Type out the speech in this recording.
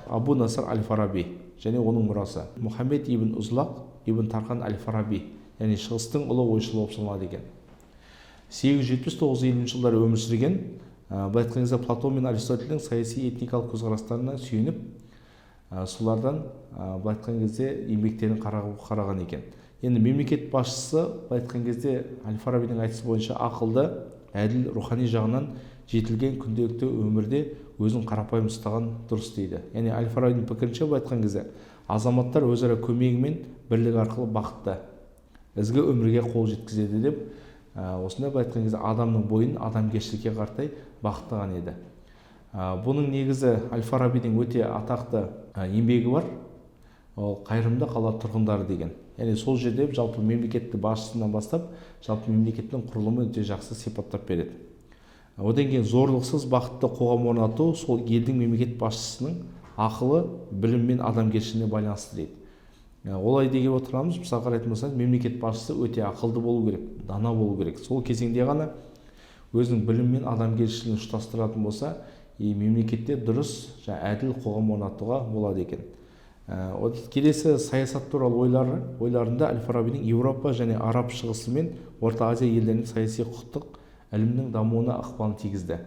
Абу Насыр Әл-Фараби және оның мұрасы Мұхаммед ибн Ұзлақ ибн Тархан Әл-Фараби, яғни шығыстың ұлы ойшылы болып саналады екен. 870-950 жылдары өмір сүрген. Былай айтқан кезде Платон мен Аристотельдің саяси этникалық көзқарастарына сүйеніп, солардан былай айтқан кезде еңбектерін қараған екен. Енді мемлекет басшысы былай айтқан кезде Әл-Фарабидің айтысы бойынша ақылды, әділ, рухани жағынан жетілген, күнделікті өмірде өзін қарапайым ұстаған дұрыс дейді. Яғни Әл-Фарабидің пікірінше былай айтқан кезде азаматтар өзара көмегімен бірлік арқылы бақытты, ізгі өмірге қол жеткізеді деп, осындай былай айтқан кезде адамның бойын адамгершілікке қаратай бақыттаған еді. Бұның негізі Әл-Фарабидің өте атақты еңбегі бар, ол қайырымды қала тұрғындары деген. Яғни сол жерде жалпы мемлекетті басшысынан бастап, жалпы мемлекеттің құрылымы өте жақсы сипаттап береді. Одан кейін зорлықсыз бақытты қоғам орнату сол елдің мемлекет басшысының ақылы, білім мен адамгершілігіне байланысты дейді. Олай деген отырамыз, мысалы қарайтын болсақ, мемлекет басшысы өте ақылды болу керек, дана болу керек. Сол кезеңде ғана өзінің білім мен адамгершілігін ұштастыратын болса, мемлекетте дұрыс, әділ қоғам орнатуға болады екен. Келесі саясат туралы ойларында Әл-Фарабидің Еуропа және Араб шығысы мен Орта Азия елдерінің саяси құқықтық ілімнің дамуына ықпалын тигізді.